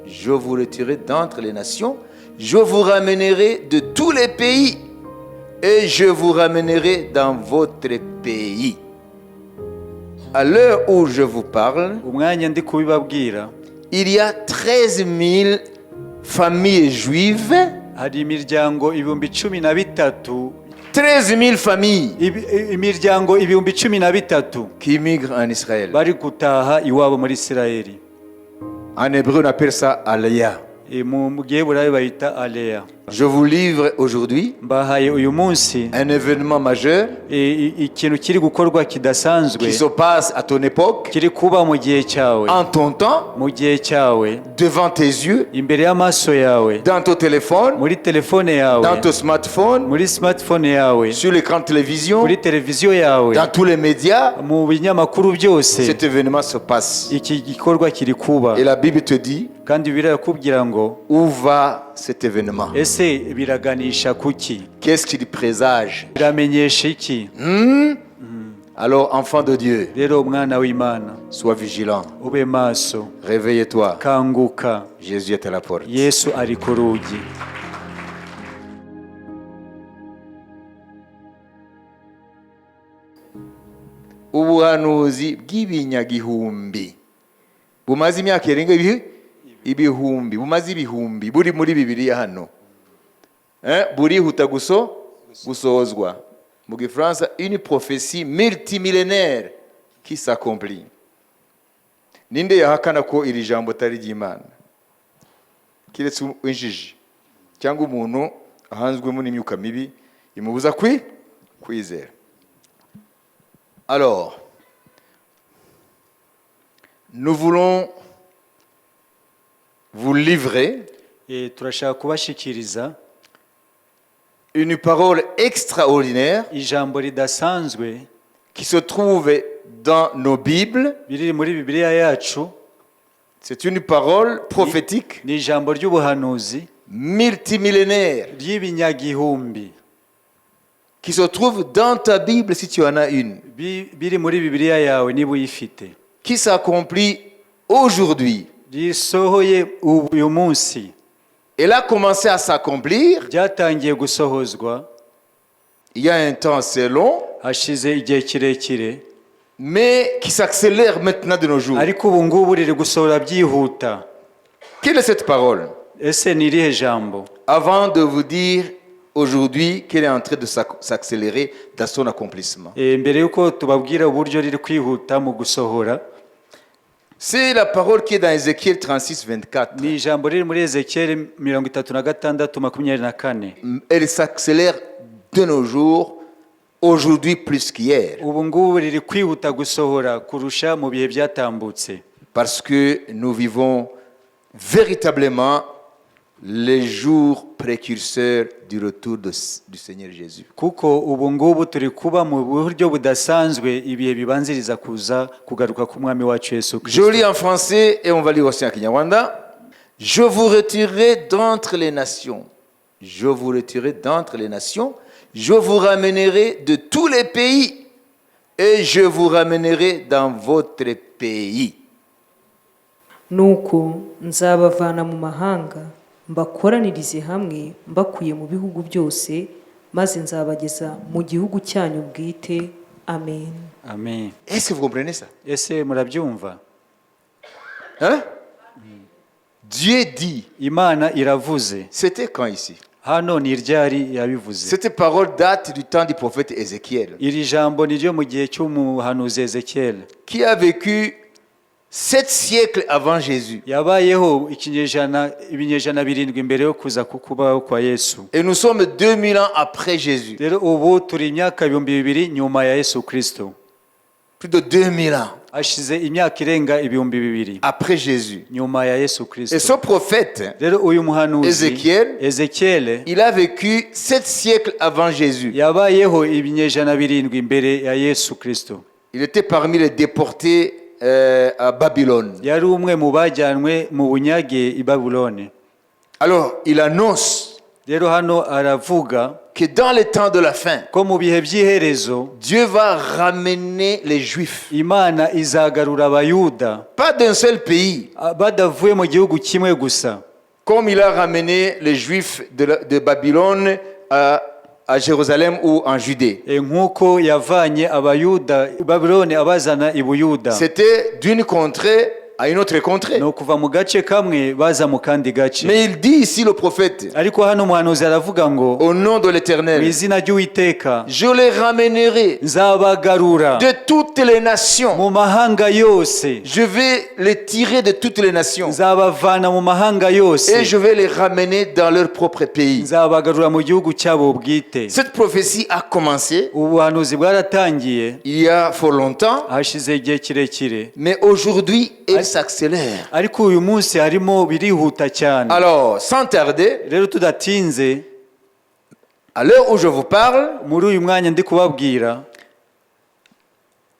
je vous retirerai d'entre les nations, je vous ramènerai de tous les pays et je vous ramènerai dans votre pays. À l'heure où je vous parle, umwanya ndi kubibabwira il y a 13 000 familles juives. hari imiryango 13,000 13 000 familles imiryango 13,000 qui migrent en Israël. bari gutaha iwabo muri Isirayeli. En hébreu, on appelle ça Aliyah. Mu giheburayo bayita aleya. Je vous livre aujourd'hui Mbahaye uyu munsi un événement majeur ikintu kiri gukorwa kidasanzwe qui se passe à ton époque, kiri kuba mu gihe cyawe, en ton temps, mu gihe cyawe, devant tes yeux, imbere y'amaso yawe, dans ton téléphone, muri telefone yawe, dans ton smartphone, muri smartphone yawe, sur l'écran de télévision, muri televiziyo yawe, dans tous les médias. mu binyamakuru byose. Cet événement se passe. Iki gikorwa kiri kuba. Et la Bible te dit, kandi birakubwira ngo où va cet événement? ese biraganisha kuki? Qu'est-ce qu'il présage? Biramenyesha iki? Alors, enfant de Dieu, Rero umwana w'Imana, sois vigilant. ube maso, Réveille-toi. kanguka, Jésus est à la porte. Yesu ari ku rugi. Ubuhanuzi bw'ibinyagihumbi bumaze imyaka irenga ibihumbi, bumaze ibihumbi, buri muri Bibiliya hano, burihuta gusohozwa. Mu Gifaransa, une prophétie multimillénaire qui s'accomplit. Ninde yahakana ko iri jambo atari ry'Imana? Kiretse injiji cyangwa umuntu ahanzwemo n'imyuka mibi imubuza kwizera. Alors, nous voulons vous livrer turashaka kubashikiriza une parole extraordinaire ijambo ridasanzwe qui se trouve dans nos Bibles. biri muri Bibiliya yacu. C'est une parole prophétique ni ijambo ry'ubuhanuzi multimillénaire ry'ibinyagihumbi qui se trouve dans ta Bible si tu en as une, biri muri Bibiliya yawe niba uyifite, qui s'accomplit aujourd'hui. risohoye uyu munsi, Elle a commencé à s'accomplir ryatangiye gusohozwa il y a un temps assez long, hashize igihe kirekire, mais qui s'accélère maintenant de nos jours. ariko ubu ngubu riri gusohora byihuta. Quelle est cette parole? Ese ni irihe jambo? Avant de vous dire aujourd'hui qu'elle est en train de s'accélérer dans son accomplissement. Mbere yuko tubabwira uburyo riri kwihuta mu gusohora, c'est la parole qui est dans Ézéchiel 36, 24. ni ijambo riri muri Ezekiyeli 36:24. Elle s'accélère de nos jours, aujourd'hui plus qu'hier. Ubu ngubu riri kwihuta gusohora kurusha mu bihe byatambutse, parce que nous vivons véritablement les jours précurseurs du retour du Seigneur Jésus. kuko ubu ngubu turi kuba mu buryo budasanzwe ibihe bibanziriza kugaruka k'umwami wacu Yesu Kristo. Je lis en français et on va lire aussi en Kinyarwanda. Je vous retirerai d'entre les nations. Je vous retirerai d'entre les nations. Je vous ramènerai de tous les pays et je vous ramènerai dans votre pays. Nuko nzabavana mu mahanga mbakoranirize hamwe mbakuye mu bihugu byose, maze nzabageza mu gihugu cyanyu bwite. Amen. Amen. Est-ce que vous comprenez ça? Ese murabyumva? Hein? Dieu dit. Imana iravuze. C'était quand ici? Hano ni ryari yabivuze? Cette parole date du temps du prophète Ézéchiel. Iri jambo ni ryo mu gihe cy'umuhanuzi Ezekiyeli, qui a vécu 7 siècles avant Jésus. yabayeho ibinyejana 7 imbere yo kuza kukubaho kwa Yesu. Et nous sommes 2000 ans après Jésus. Rero ubu turi imyaka 2000 nyuma ya Yesu Kristo. Plus de 2000 ans Hashize imyaka irenga 2000 après Jésus. nyuma ya Yesu Kristo. Et ce prophète, Rero uyu muhanuzi Ezekiyeli il a vécu 7 siècles avant Jésus. yabayeho ibinyejana 7 imbere ya Yesu Kristo. Il était parmi les déportés à Babylone. Yari umwe mu bajyanwe mu bunyage i Babulone. Alors, il annonce rero hano aravuga que dans les temps de la fin, ko mu bihe by'iherezo Dieu va ramener les Juifs, imana izagarura abayuda pas d'un seul pays, badavuye mu gihugu kimwe gusa, comme il a ramené les Juifs de Babylone à Jérusalem ou en Judée. nk'uko yavanye abayuda i Babuloni abazana i Buyuda. C'était d'une contrée à une autre contrée. ni ukuva mu gace kamwe baza mu kandi gace. Mais il dit ici le prophète, ariko hano umuhanuzi aravuga ngo au nom de mu l'Éternel, izina ry'Uwiteka je les ramènerai nzabagarura de toutes les nations. mu mahanga yose, Je vais les tirer de toutes les nations nzabavana mu mahanga yose, et je vais les ramener dans leur propre pays. nzabagarura mu gihugu cyabo bwite. Cette prophétie a commencé ubuhanuzi bwaratangiye il y a fort longtemps, hashize igihe kirekire, mais aujourd'hui, elle s'accélère. ariko uyu munsi harimo birihuta cyane. Alors, sans tarder, rero tudatinze, à l'heure où je vous parle, muri uyu mwanya ndi kubabwira,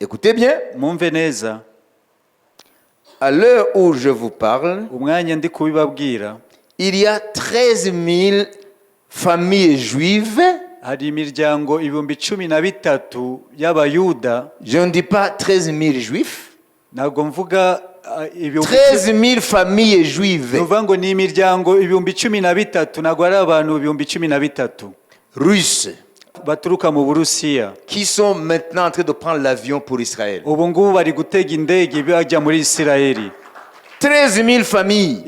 écoutez bien, mwumve neza, à l'heure où je vous parle, umwanya ndi kubibabwira, il y a 13 000 familles juives. hari imiryango 13,000 y'abayuda. Je ne dis pas 13 000 juifs, ntabwo mvuga 13 000 familles juives nuvuga ngo ni imiryango 13,000, ntabwo ari abantu 13,000 russes baturuka mu Burusiya, qui sont maintenant en train de prendre l'avion pour Israël. ubu ngubu bari gutega indege bajya muri Isirayeli. 13 000 familles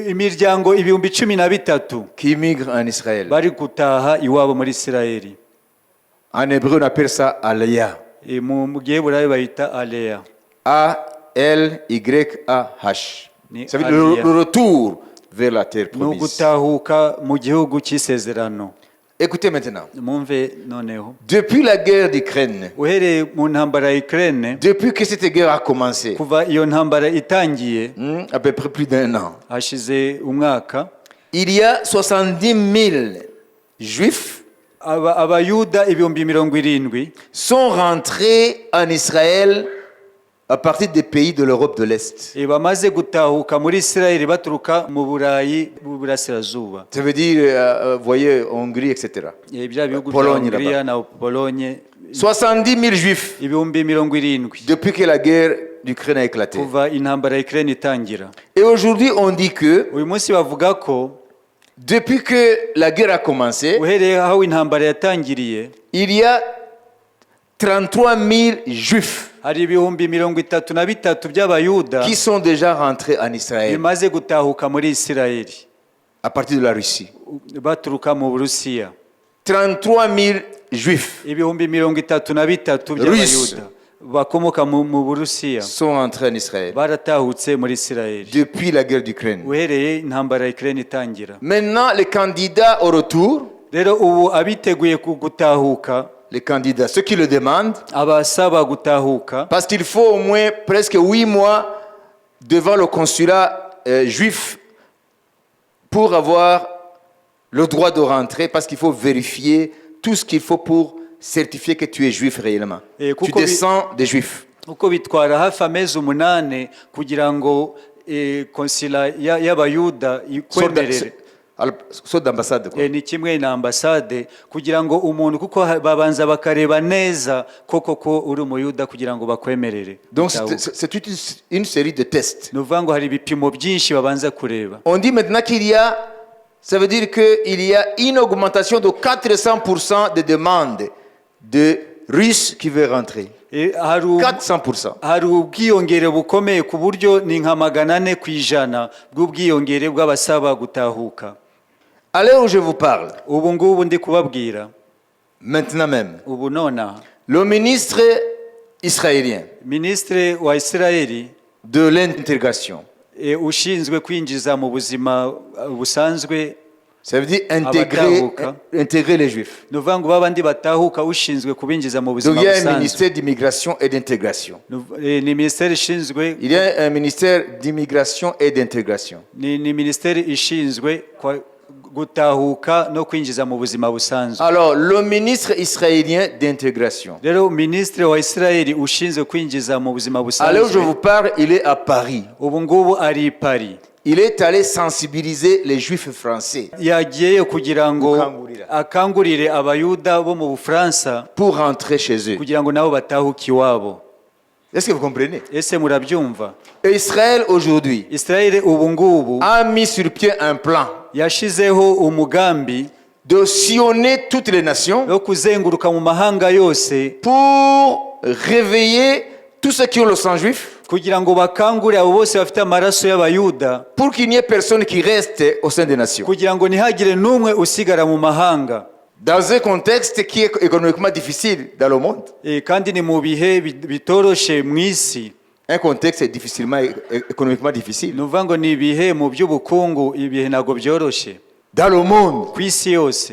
imiryango 13,000 qui immigrent en Israël. bari gutaha iwabo muri Isirayeli. En hébreu, on appelle ça Aliyah. mu giheburayo bayita Aleya. A-L-Y-A-H. Ni Ça veut dire Aliyah. le retour vers la terre ni promise. ugutahuka mu gihugu cy'isezerano. Écoutez maintenant. Mwumve noneho, Depuis la guerre d'Ukraine, uhereye mu ntambara ya Ukraine, depuis que cette guerre a commencé, kuva iyo ntambara itangiye à peu près plus d'un an, hashize umwaka, il y a 70 000 juifs abayuda 70,000 sont rentrés en Israël à partir des pays de l'Europe de l'Est. bamaze gutahuka muri Isirayeli baturuka mu Burayi bw'Uburasirazuba. Ça veut dire, vous voyez, Hongrie, etc. bya bihugu bya Pologne Hongiriya na Polonye, 70 000 juifs 70,000 depuis que la guerre d'Ukraine a éclaté. kuva intambara ya Ukraine itangira. Et aujourd'hui, on dit que uyu munsi bavuga ko depuis que la guerre a commencé, uhereye aho intambara yatangiriye, il y a 33 000 juifs hari 33,000 by'abayuda qui sont déjà rentrés en Israël bimaze gutahuka muri Isirayeli à partir de la Russie. baturuka mu Burusiya. 33 000 juifs 33,000 by'abayuda bakomoka mu Burusiya sont rentrés en Israël baratahutse muri Isirayeli depuis la guerre d'Ukraine. uhereye intambara ya Ukraine itangira. Maintenant, les candidats au retour, rero ubu abiteguye gutahuka, les candidats, ceux qui le demandent, abasaba gutahuka, parce qu'il faut au moins presque 8 mois devant le consulat juif pour avoir le droit de rentrer, parce qu'il faut vérifier tout ce qu'il faut pour certifier que tu es juif réellement. Tu descends des juifs. uko bitwara hafi amezi 8 kugira ngo konsila y'abayuda ikwemerere. Saut d'ambassade, quoi. Ni kimwe na ambasade kugira ngo umuntu, kuko babanza bakareba neza koko ko uri umuyuda kugira ngo bakwemerere. Donc c'est toute une série de tests. Nuvuga ngo hari ibipimo byinshi babanza kureba. On dit maintenant qu'il y a, ça veut dire qu'il y a une augmentation de 400% des demandes de Russes qui veulent rentrer. 400%. hari ubwiyongere bukomeye ku buryo ni nka 400% bw'ubwiyongere bw'abasaba gutahuka. À l'heure où je vous parle, ubu ngubu ndi kubabwira, maintenant même, ubu nona, le ministre israélien ministre wa Isirayeli de l'intégration, ushinzwe kwinjiza mu buzima busanzwe, ça veut dire intégrer les juifs. nuvuga ngo babandi batahuka ushinzwe kubinjiza mu buzima Donc il y a un busanzwe. ministère d'immigration et d'intégration. Ni ministère ishinzwe, Il y a un ministère d'immigration et d'intégration. ni ministère ishinzwe gutahuka no kwinjiza mu buzima busanzwe. Alors, le ministre israélien d'intégration, rero ministre wa Isirayeli ushinzwe kwinjiza mu buzima à l'heure où je busanzwe, vous parle, il est à Paris. ubu ngubu ari i Paris. il est allé sensibiliser les juifs français yagiyeyo kugira ngo Gukangurira. akangurire abayuda bo mu Bufaransa pour rentrer chez eux. kugira ngo nabo batahuke iwabo. Est-ce que vous comprenez? Ese murabyumva? Et Israël aujourd'hui Israeli ubu ngubu a mis sur pied un plan yashizeho umugambi de sillonner toutes les nations yo kuzenguruka mu mahanga yose pour réveiller tous ceux qui ont le sang juif, kugira ngo bakangure abo bose bafite amaraso y'abayuda, pour qu'il n'y ait personne qui reste au sein des nations. kugira ngo ntihagire n'umwe usigara mu mahanga. Dans un contexte qui est économiquement difficile dans le monde. Kandi ni mu bihe bitoroshe mu isi. Un contexte difficilement économiquement difficile. Nuvuga ngo ni ibihe mu by'ubukungu, ibihe ntago byoroshe Dans le monde. ku isi yose.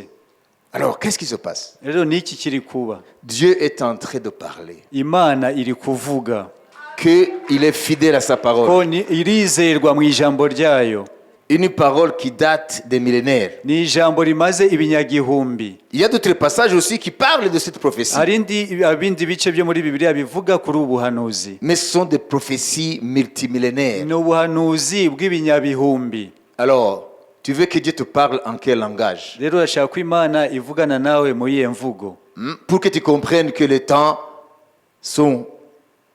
Alors, qu'est-ce qui se passe? Rero niki kiri kuba? Dieu est en train de parler. Imana iri kuvuga Qu'il est fidèle à sa parole. ko irizerwa mu ijambo ryayo. Une parole qui date des millénaires. Ni ijambo rimaze ibinyagihumbi. Il y a d'autres passages aussi qui parlent de cette prophétie. Hari ibindi bice byo muri Bibiliya bivuga kuri ubuhanuzi. Mais ce sont des prophéties multimillénaires. Ni ubuhanuzi bw'ibinyabihumbi. Alors, tu veux que Dieu te parle en quel langage? Rero urashaka ko Imana ivugana nawe mu yihe mvugo? Pour que tu comprennes que les temps sont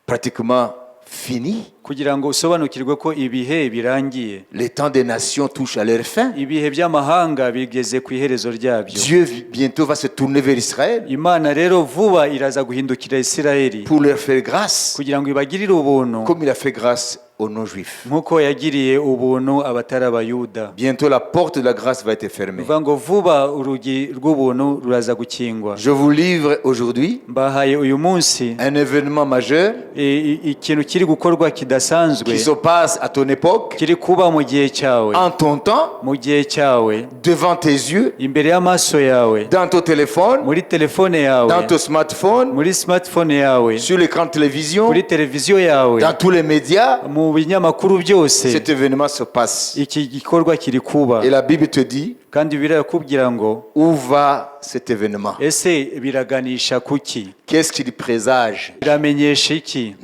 pratiquement finis. Kugira ngo usobanukirwe ko ibihe birangiye. Les temps des nations touchent à leur fin. Ibihe by'amahanga bigeze ku iherezo ryabyo. Dieu bientôt va se tourner vers Israël Imana rero vuba iraza guhindukira Isirayeli pour leur faire grâce, kugira ngo ibagirire ubuntu comme il a fait grâce aux non-juifs. nk'uko yagiriye ubuntu abatari abayuda. Bientôt la porte de la grâce va être fermée. Bivuga ngo vuba urugi rw'ubuntu ruraza gukingwa. Je vous livre aujourd'hui Mbahaye uyu munsi un événement majeur ikintu kiri gukorwa kidasanzwe qui se passe à ton époque, kiri kuba mu gihe cyawe, en ton temps, mu gihe cyawe, devant tes yeux, imbere y'amaso yawe, dans ton téléphone, muri telefone yawe, dans ton smartphone, muri smartphone yawe, sur l'écran de télévision, kuri televiziyo yawe, dans tous les médias. mu binyamakuru byose. Cet événement se passe. Iki gikorwa kiri kuba. Et la Bible te dit, Kandi birakubwira ngo où va cet événement? ese biraganisha kuki? Qu'est-ce qu'il présage? Biramenyesha iki?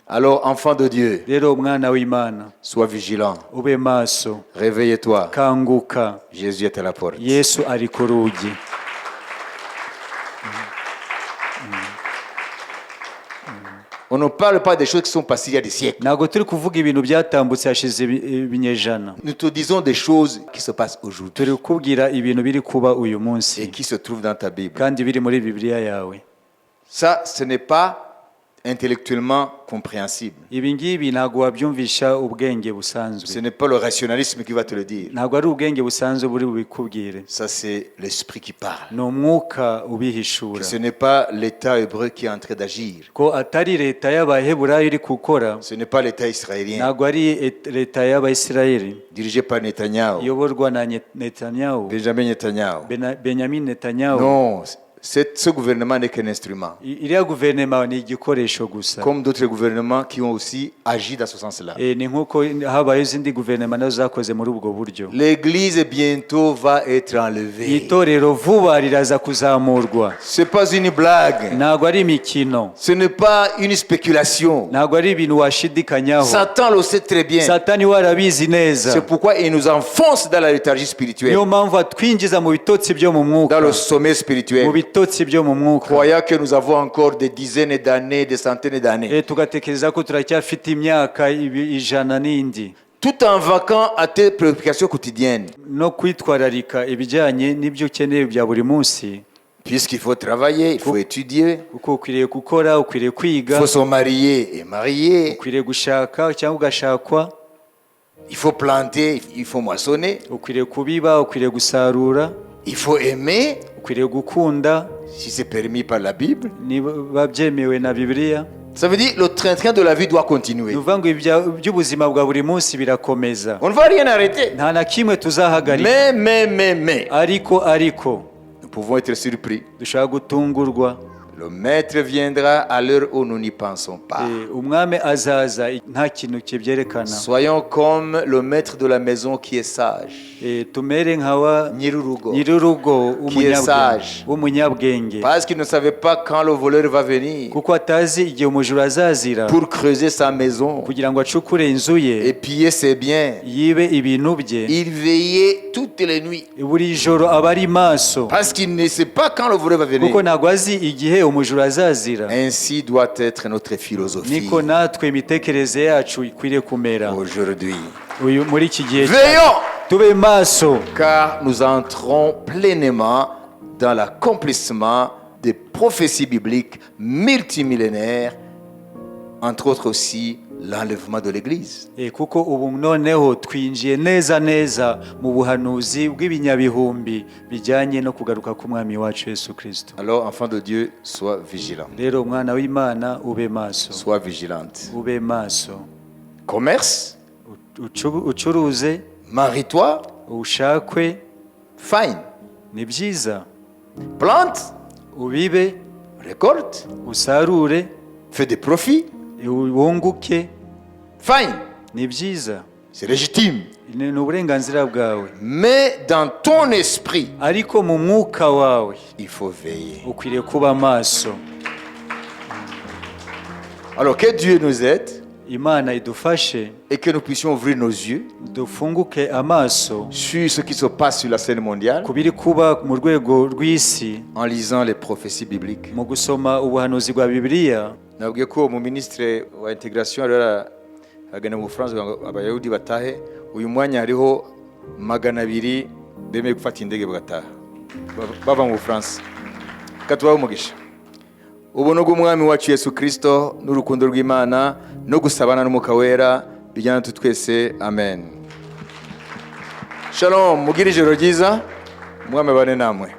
Alors, enfant de Dieu, Rero mwana w'Imana, sois vigilant. ube maso, Réveille-toi. kanguka. Jésus est à la porte. Yesu ari ku rugi. On ne parle pas des choses qui sont passées il y a des siècles. Ntabwo turi kuvuga ibintu byatambutse hashize ibinyejana. Nous te disons des choses qui se passent aujourd'hui Turi kukubwira ibintu biri kuba uyu et munsi qui se trouvent dans ta Bible. kandi biri muri Bibiliya yawe. Ça, ce n'est pas intellectuellement compréhensible. Ibi ngibi ntabwo wabyumvisha ubwenge Ce busanzwe. n'est pas le rationalisme qui va te le dire. Ntabwo ari ubwenge busanzwe buri bubikubwire. Ça, c'est l'esprit qui parle. Ni umwuka Que ubihishura. ce n'est pas l'État hébreu qui est en train d'agir. Ko atari leta y'Abaheburayo iri gukora, Ce n'est pas l'État israélien ntabwo ari leta y'Abayisirayeli dirigé par Netanyahou, iyoborwa na Netanyahu, Benjamin Netanyahou. Benjamin Netanyahu. Non, ce gouvernement n'est qu'un instrument. Iriya guverinoma ni igikoresho gusa. Comme d'autres gouvernements qui ont aussi agi dans ce sens-là. Ni nk'uko habaye izindi guverinoma nazo zakoze muri ubwo buryo. L'Église bientôt va être enlevée. Itorero vuba riraza kuzamurwa. Ce n'est pas une blague. Ntabwo ari imikino, Ce n'est pas une spéculation. ntabwo ari ibintu washidikanyaho. Satan le sait très bien. Satani we arabizi neza. C'est pourquoi il nous enfonce dans la léthargie spirituelle, Niyo mpamvu atwinjiza mu bitotsi byo mu dans mwuka, le sommeil spirituel, mu bitotsi byo mu mwuka. croyant que nous avons encore des dizaines d'années, des centaines d'années, Tugatekereza ko turacyafite imyaka ijana n'indi, tout en vaquant à tes préoccupations quotidiennes. no kwitwararika ibijyanye n'ibyo ukeneye bya buri munsi. Puisqu'il faut travailler, il faut étudier, Kuko ukwiriye gukora, ukwiriye il kwiga, faut se marier et marier, ukwiriye gushaka cyangwa ugashakwa, il faut planter, il faut moissonner, ukwiriye kubiba, ukwiriye gusarura, il faut aimer, ukwiriye gukunda si c'est permis par la Bible. niba byemewe na Bibiliya. Ça veut dire le train-train de la vie doit continuer. Ni ukuvuga ngo iby'ubuzima bwa buri munsi birakomeza, On ne va rien arrêter. nta na kimwe tuzahagarika. Mais, Ariko nous pouvons être surpris dushobora gutungurwa Le maître viendra à l'heure où nous n'y pensons pas. umwami azaza nta kintu kibyerekana. Soyons comme le maître de la maison qui est sage. Tumere nkawa Nyirurugo. nyirurugo Qui est sage. w'umunyabwenge, Parce qu'il ne savait pas quand le voleur va venir kuko atazi igihe umujura azazira pour creuser sa maison kugira ngo acukure inzu ye et piller ses biens. yibe ibintu bye. Il veillait toutes les nuits. Buri joro aba ari maso Parce qu'il ne sait pas quand le voleur va venir. kuko ntabwo azi igihe umujura azazira. Ainsi doit être notre philosophie Niko natwe imitekerereze yacu ikwiriye kumera aujourd'hui. muri iki gihe. Veillons, Tube maso car nous entrons pleinement dans l'accomplissement des prophéties bibliques multimillénaires, entre autres aussi l'enlèvement de l'Église. kuko ubu noneho twinjiye neza neza mu buhanuzi bw'ibinyabihumbi bijyanye no kugaruka k'umwami wacu Yesu Kristo. Alors, enfant de Dieu, sois vigilant. Rero umwana w'Imana ube maso, Sois vigilante. ube maso. Commerce, Ucuruze, marie-toi, ushakwe, fine. ni byiza. Plante, Ubibe, récolte, usarure, fais des profits, wunguke, fine. ni byiza. C'est légitime. Ni uburenganzira bwawe. Mais dans ton esprit, Ariko mu mwuka wawe il faut veiller. ukwiriye kuba maso. Alors que Dieu nous aide Imana idufashe et que nous puissions ouvrir nos yeux dufunguke amaso sur ce qui se passe sur la scène mondiale ku biri kuba mu rwego rw'isi en lisant les prophéties bibliques. mu gusoma ubuhanuzi bwa Bibiliya. Nabwiye ko mu ministre wa integration rero agana mu France ngo abayahudi batahe uyu mwanya hariho 200 bemeye gufata indege bagataha bava mu France. Katubaho umugisha. Ubuntu bw'umwami wacu Yesu Kristo n'urukundo rw'Imana no gusabana n'Umwuka Wera bijyana twese. Amen. Shalom, mugire ijoro ryiza, umwami bane namwe.